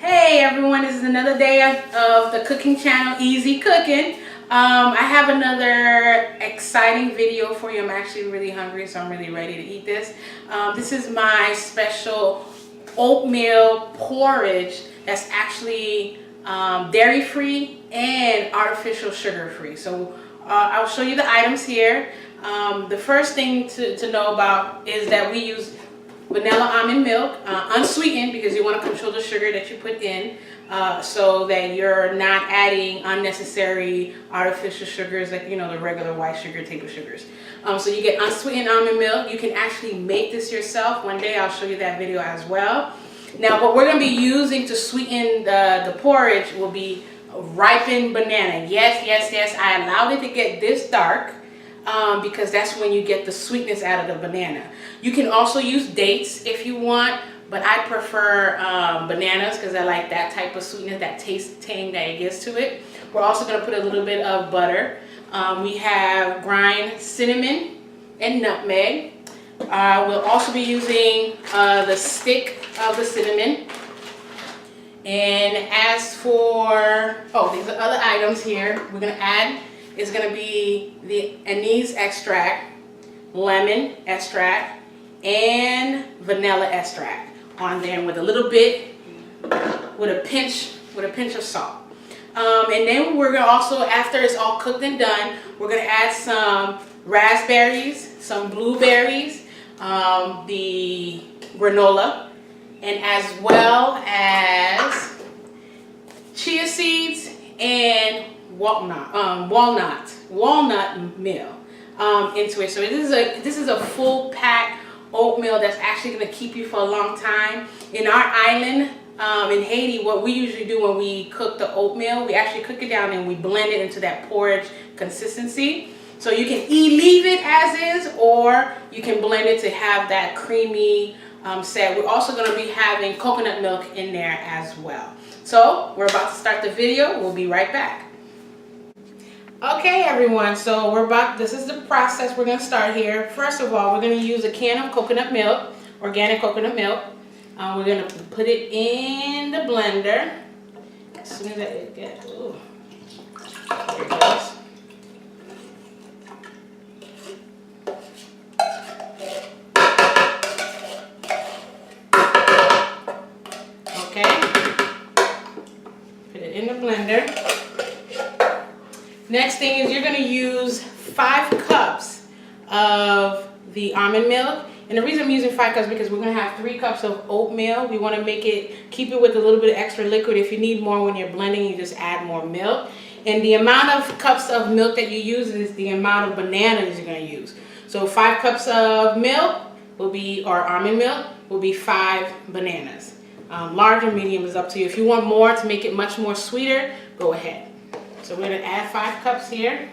Hey everyone, this is another day of the cooking channel, Easy Cooking. I have another exciting video for you. I'm actually really hungry, so I'm really ready to eat this. This is my special oatmeal porridge that's actually dairy-free and artificial sugar-free. So I'll show you the items here. The first thing to know about is that we use vanilla almond milk, unsweetened, because you want to control the sugar that you put in, so that you're not adding unnecessary artificial sugars like, you know, the regular white sugar, table sugars. So you get unsweetened almond milk. You can actually make this yourself. One day I'll show you that video as well. Now what we're going to be using to sweeten the porridge will be ripened banana. Yes, I allowed it to get this dark. Because that's when you get the sweetness out of the banana. You can also use dates if you want, but I prefer bananas because I like that type of sweetness, that taste tang that it gives to it. We're also going to put a little bit of butter. We have ground cinnamon and nutmeg. We'll also be using the stick of the cinnamon. And as for, these are other items here we're going to add. Is going to be the Anise Extract, lemon extract, and vanilla extract on there with a little bit, with a pinch of salt. And then we're going to also, after it's all cooked and done, we're going to add some raspberries, some blueberries, the granola, and as well as chia seeds and walnut meal into it. So this is a full pack oatmeal that's actually going to keep you for a long time. In our island, in Haiti, what we usually do when we cook the oatmeal, we actually cook it down and we blend it into that porridge consistency. So you can leave it as is, or you can blend it to have that creamy set. We're also going to be having coconut milk in there as well. So we're about to start the video. We'll be right back. Okay everyone, so this is the process we're going to start here. First of all, we're going to use a can of coconut milk, organic coconut milk. We're going to put it in the blender. As soon as it gets, there it goes. Okay, put it in the blender. Next thing is you're going to use 5 cups of the almond milk. And the reason I'm using 5 cups is because we're going to have 3 cups of oatmeal. We want to keep it with a little bit of extra liquid. If you need more when you're blending, you just add more milk. And the amount of cups of milk that you use is the amount of bananas you're going to use. So 5 cups of milk will be, or almond milk, will be 5 bananas. Large or medium is up to you. If you want more to make it much more sweeter, go ahead. So we're going to add 5 cups here.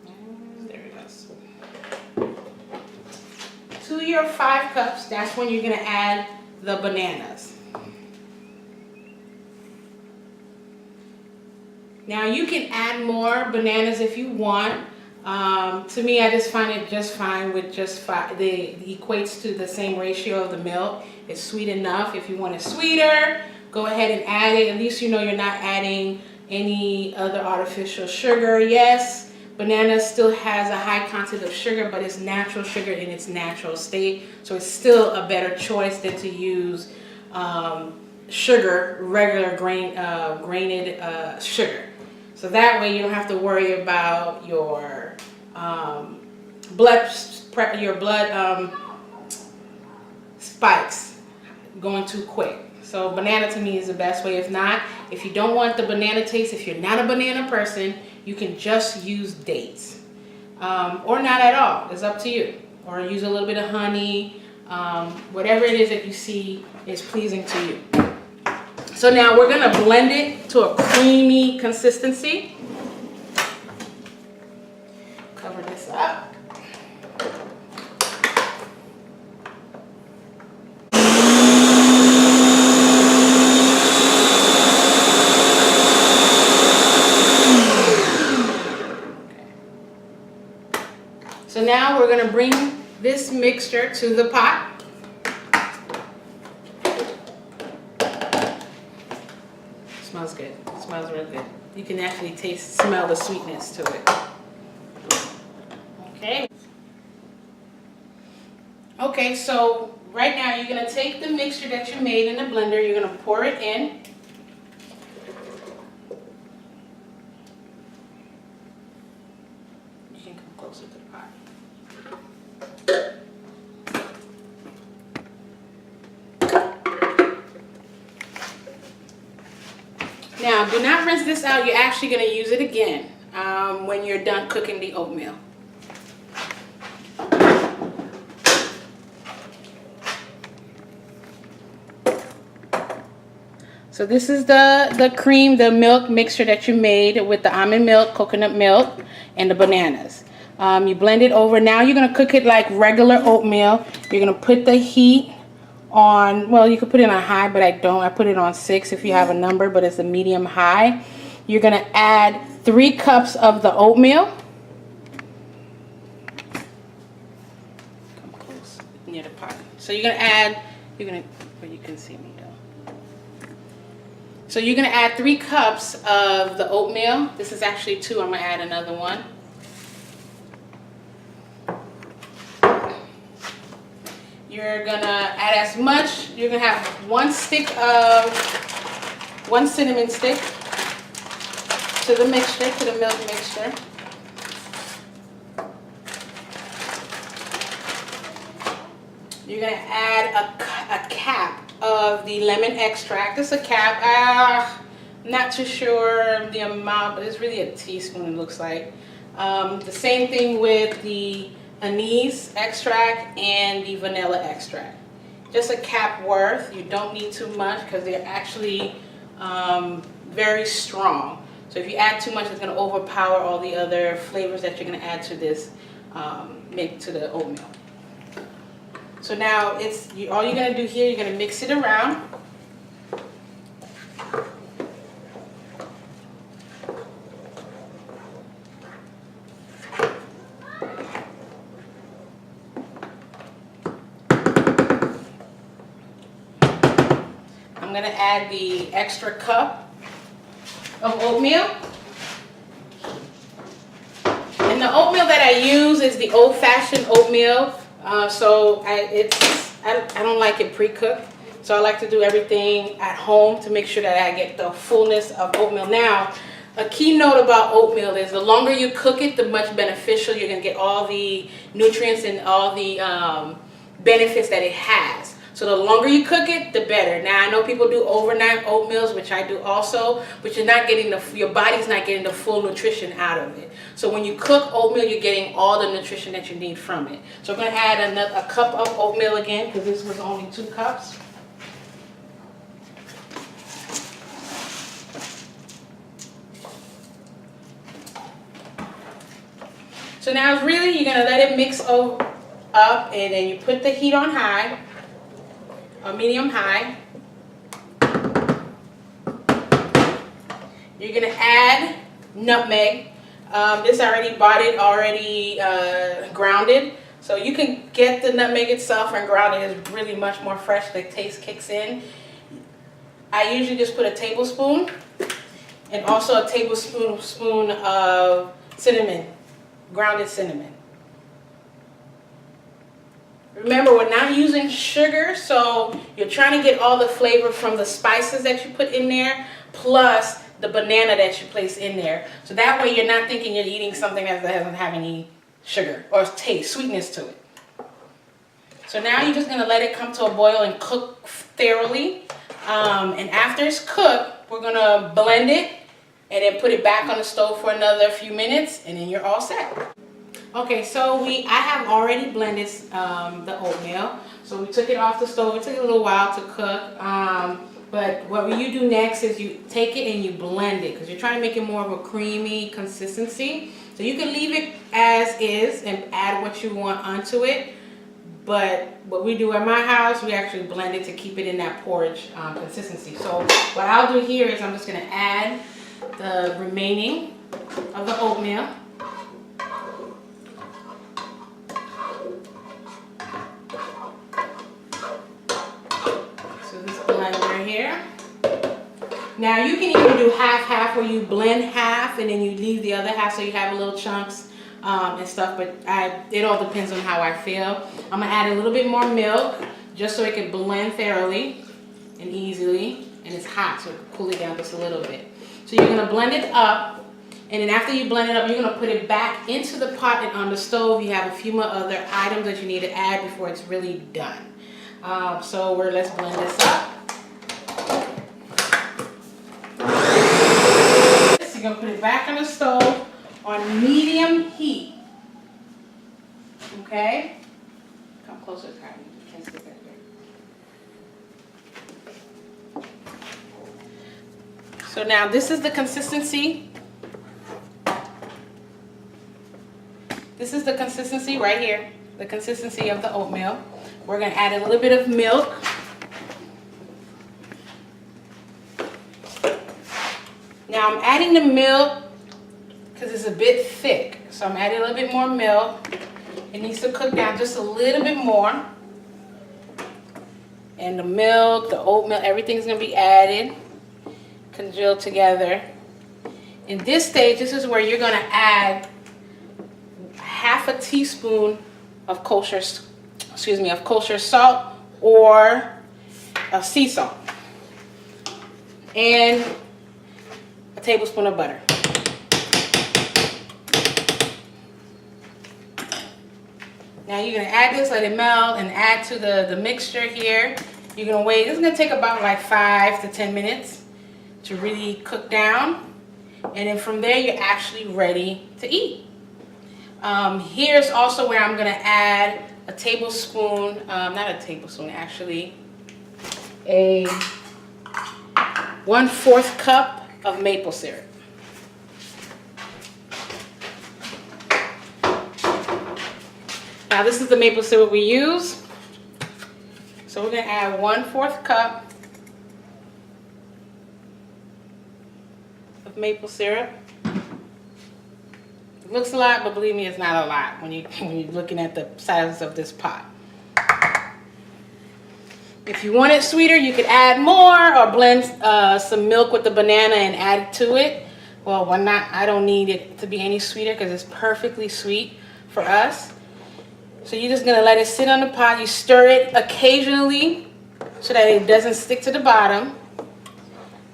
And there it goes. To your 5 cups, that's when you're going to add the bananas. Now you can add more bananas if you want. To me, I just find it just fine with just 5. It equates to the same ratio of the milk. It's sweet enough. If you want it sweeter, go ahead and add it. At least you know you're not adding any other artificial sugar. Yes, banana still has a high content of sugar, but it's natural sugar in its natural state. So it's still a better choice than to use sugar, regular grained sugar. So that way you don't have to worry about your blood spikes going too quick. So banana to me is the best way. If not, if you don't want the banana taste, if you're not a banana person, you can just use dates. Or not at all. It's up to you. Or use a little bit of honey. Whatever it is that you see is pleasing to you. So now we're going to blend it to a creamy consistency. Cover this up. bring this mixture to the pot. Smells good. It smells real good. You can actually smell the sweetness to it. Okay. Okay, so right now you're gonna take the mixture that you made in the blender, you're gonna pour it in. You can come closer to the pot. Now, do not rinse this out. You're actually going to use it again when you're done cooking the oatmeal. So this is the cream, the milk mixture that you made with the almond milk, coconut milk, and the bananas. You blend it over. Now you're going to cook it like regular oatmeal. You're going to put the heat on, well, you could put it on high, but I don't. I put it on 6 if you have a number, but it's a medium high. You're going to add 3 cups of the oatmeal. Come close near the pot. So you're going to add, well, you can see me though. So you're going to add 3 cups of the oatmeal. This is actually 2. I'm going to add another one. You're gonna add as much. You're gonna have 1 cinnamon stick to the mixture, to the milk mixture. You're gonna add a cap of the lemon extract. It's a cap. I'm not too sure the amount, but it's really a teaspoon. It looks like. The same thing with the anise extract and the vanilla extract. Just a cap worth. You don't need too much because they're actually very strong. So if you add too much, it's going to overpower all the other flavors that you're going to add to this to the oatmeal. So now all you're going to do here, you're going to mix it around. I'm going to add the extra cup of oatmeal. And the oatmeal that I use is the old-fashioned oatmeal. So I don't like it pre-cooked. So I like to do everything at home to make sure that I get the fullness of oatmeal. Now, a key note about oatmeal is the longer you cook it, the much beneficial you're going to get all the nutrients and all the benefits that it has. So the longer you cook it, the better. Now I know people do overnight oatmeals, which I do also, but you're not getting your body's not getting the full nutrition out of it. So when you cook oatmeal, you're getting all the nutrition that you need from it. So I'm going to add a cup of oatmeal again because this was only 2 cups. So now really you're going to let it mix up, and then you put the heat on high. Or medium high. You're gonna add nutmeg. This I already bought it already grounded, so you can get the nutmeg itself and ground it. It's really much more fresh. The taste kicks in. I usually just put a tablespoon and also a tablespoon of cinnamon, grounded cinnamon. Remember, we're not using sugar, so you're trying to get all the flavor from the spices that you put in there, plus the banana that you place in there. So that way you're not thinking you're eating something that doesn't have any sugar or taste, sweetness to it. So now you're just going to let it come to a boil and cook thoroughly. And after it's cooked, we're going to blend it and then put it back on the stove for another few minutes, and then you're all set. Okay, so I have already blended the oatmeal. So we took it off the stove. It took a little while to cook. But what you do next is you take it and you blend it because you're trying to make it more of a creamy consistency. So you can leave it as is and add what you want onto it. But what we do at my house, we actually blend it to keep it in that porridge consistency. So what I'll do here is I'm just going to add the remaining of the oatmeal. here. Now you can even do half-half where you blend half and then you leave the other half so you have little chunks and stuff, but it all depends on how I feel. I'm gonna add a little bit more milk just so it can blend thoroughly and easily, and it's hot so it can cool it down just a little bit. So you're gonna blend it up, and then after you blend it up, you're gonna put it back into the pot and on the stove. You have a few more other items that you need to add before it's really done. Let's blend this up. You're gonna put it back on the stove on medium heat. Okay? Come closer, Kylie. You can't stick that there. So now this is the consistency. This is the consistency right here. The consistency of the oatmeal. We're gonna add a little bit of milk. Now I'm adding the milk because it's a bit thick. So I'm adding a little bit more milk. It needs to cook down just a little bit more. And the milk, the oatmeal, everything's gonna be added, congealed together. In this stage, this is where you're gonna add half a teaspoon of kosher salt or sea salt. And a tablespoon of butter. Now you're gonna add this, let it melt, and add to the mixture here. You're gonna wait, this is gonna take about like 5 to 10 minutes to really cook down. And then from there, you're actually ready to eat. Here's also where I'm gonna add a tablespoon, not a tablespoon, actually, a 1/4 cup of maple syrup. Now this is the maple syrup we use. So we're gonna add 1/4 cup of maple syrup. It looks a lot, but believe me, it's not a lot when you're looking at the size of this pot. If you want it sweeter, you could add more or blend some milk with the banana and add it to it. Well, why not? I don't need it to be any sweeter because it's perfectly sweet for us. So you're just gonna let it sit on the pot. You stir it occasionally so that it doesn't stick to the bottom.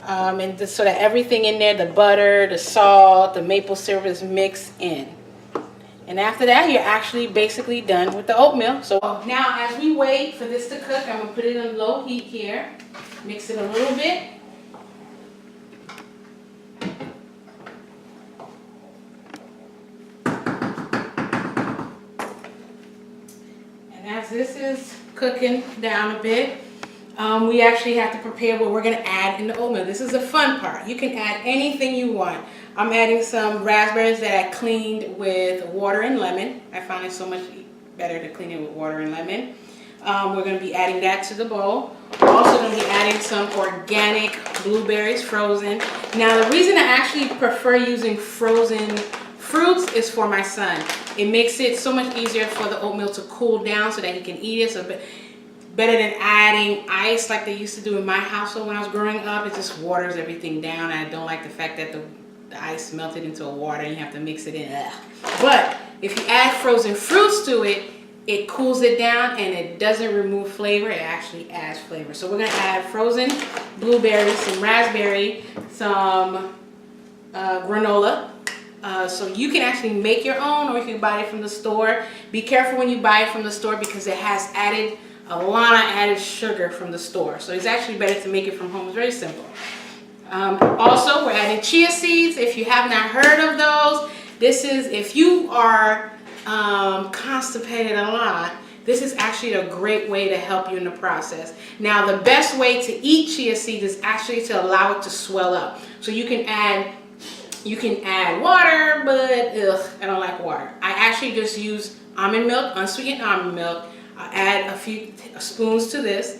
And just so that everything in there, the butter, the salt, the maple syrup is mixed in. And after that, you're actually basically done with the oatmeal. So now as we wait for this to cook, I'm gonna put it on low heat here. Mix it a little bit. And as this is cooking down a bit, we actually have to prepare what we're gonna add in the oatmeal. This is the fun part. You can add anything you want. I'm adding some raspberries that I cleaned with water and lemon. I find it so much better to clean it with water and lemon. We're going to be adding that to the bowl. We're also going to be adding some organic blueberries, frozen. Now the reason I actually prefer using frozen fruits is for my son. It makes it so much easier for the oatmeal to cool down so that he can eat it. So better than adding ice like they used to do in my household when I was growing up. It just waters everything down. I don't like the fact that the ice melted into a water and you have to mix it in. Ugh. But if you add frozen fruits to it, it cools it down and it doesn't remove flavor, it actually adds flavor. So we're gonna add frozen blueberries, some raspberry, some granola. So you can actually make your own or you can buy it from the store. Be careful when you buy it from the store because it has a lot of added sugar from the store. So it's actually better to make it from home. It's very simple. Also, we're adding chia seeds. If you have not heard of those, this is, if you are constipated a lot, this is actually a great way to help you in the process. Now, the best way to eat chia seeds is actually to allow it to swell up. So you can add water, but I don't like water. I actually just use almond milk, unsweetened almond milk. I add a few spoons to this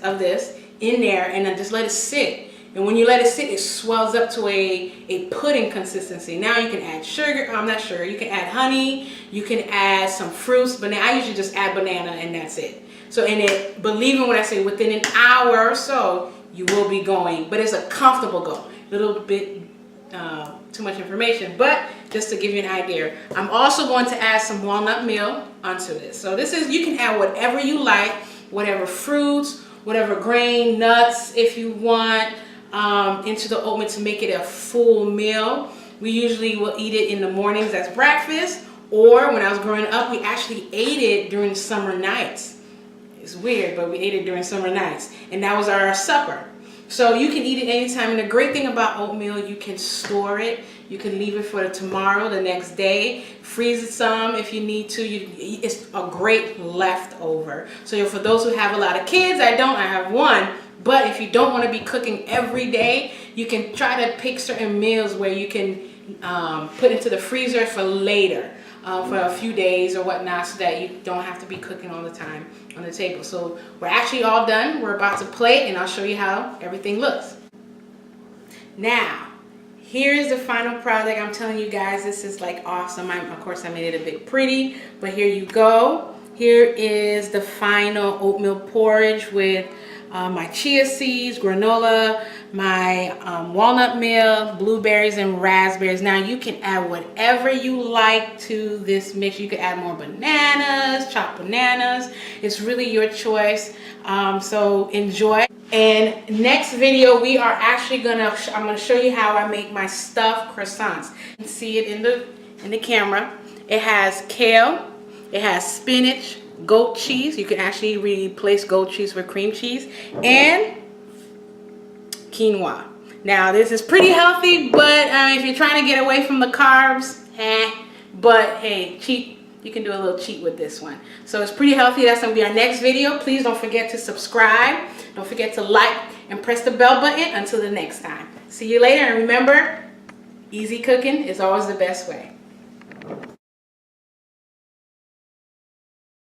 in there, and then just let it sit. And when you let it sit, it swells up to a pudding consistency. Now you can add sugar, not sugar, you can add honey, you can add some fruits, banana. I usually just add banana and that's it. So, believe me when I say within an hour or so, you will be going, but it's a comfortable go. A little bit too much information, but just to give you an idea. I'm also going to add some walnut meal onto this. So this is, you can add whatever you like, whatever fruits, whatever grain, nuts, if you want, into the oatmeal to make it a full meal. We usually will eat it in the mornings as breakfast, or when I was growing up, we actually ate it during summer nights. It's weird, but we ate it during summer nights, and that was our supper. So you can eat it anytime, and the great thing about oatmeal, you can store it. You can leave it for tomorrow, the next day, freeze it some if you need to. It's a great leftover. So for those who have a lot of kids, I have one, but if you don't want to be cooking every day, you can try to pick certain meals where you can put into the freezer for later, for a few days or whatnot, so that you don't have to be cooking all the time on the table. So we're actually all done. We're about to plate, and I'll show you how everything looks. Now, here's the final product. I'm telling you guys, this is like awesome. Of course, I made it a bit pretty, but here you go. Here is the final oatmeal porridge with my chia seeds, granola, my walnut meal, blueberries, and raspberries. Now you can add whatever you like to this mix. You can add more bananas, chopped bananas. It's really your choice. So enjoy. And next video, we are actually I'm gonna show you how I make my stuffed croissants. You can see it in the camera. It has kale, it has spinach, goat cheese. You can actually replace goat cheese with cream cheese, and quinoa. Now this is pretty healthy, but if you're trying to get away from the carbs, but hey, cheat. You can do a little cheat with this one. So it's pretty healthy. That's gonna be our next video. Please don't forget to subscribe. Don't forget to like and press the bell button. Until the next time. See you later, and remember, easy cooking is always the best way.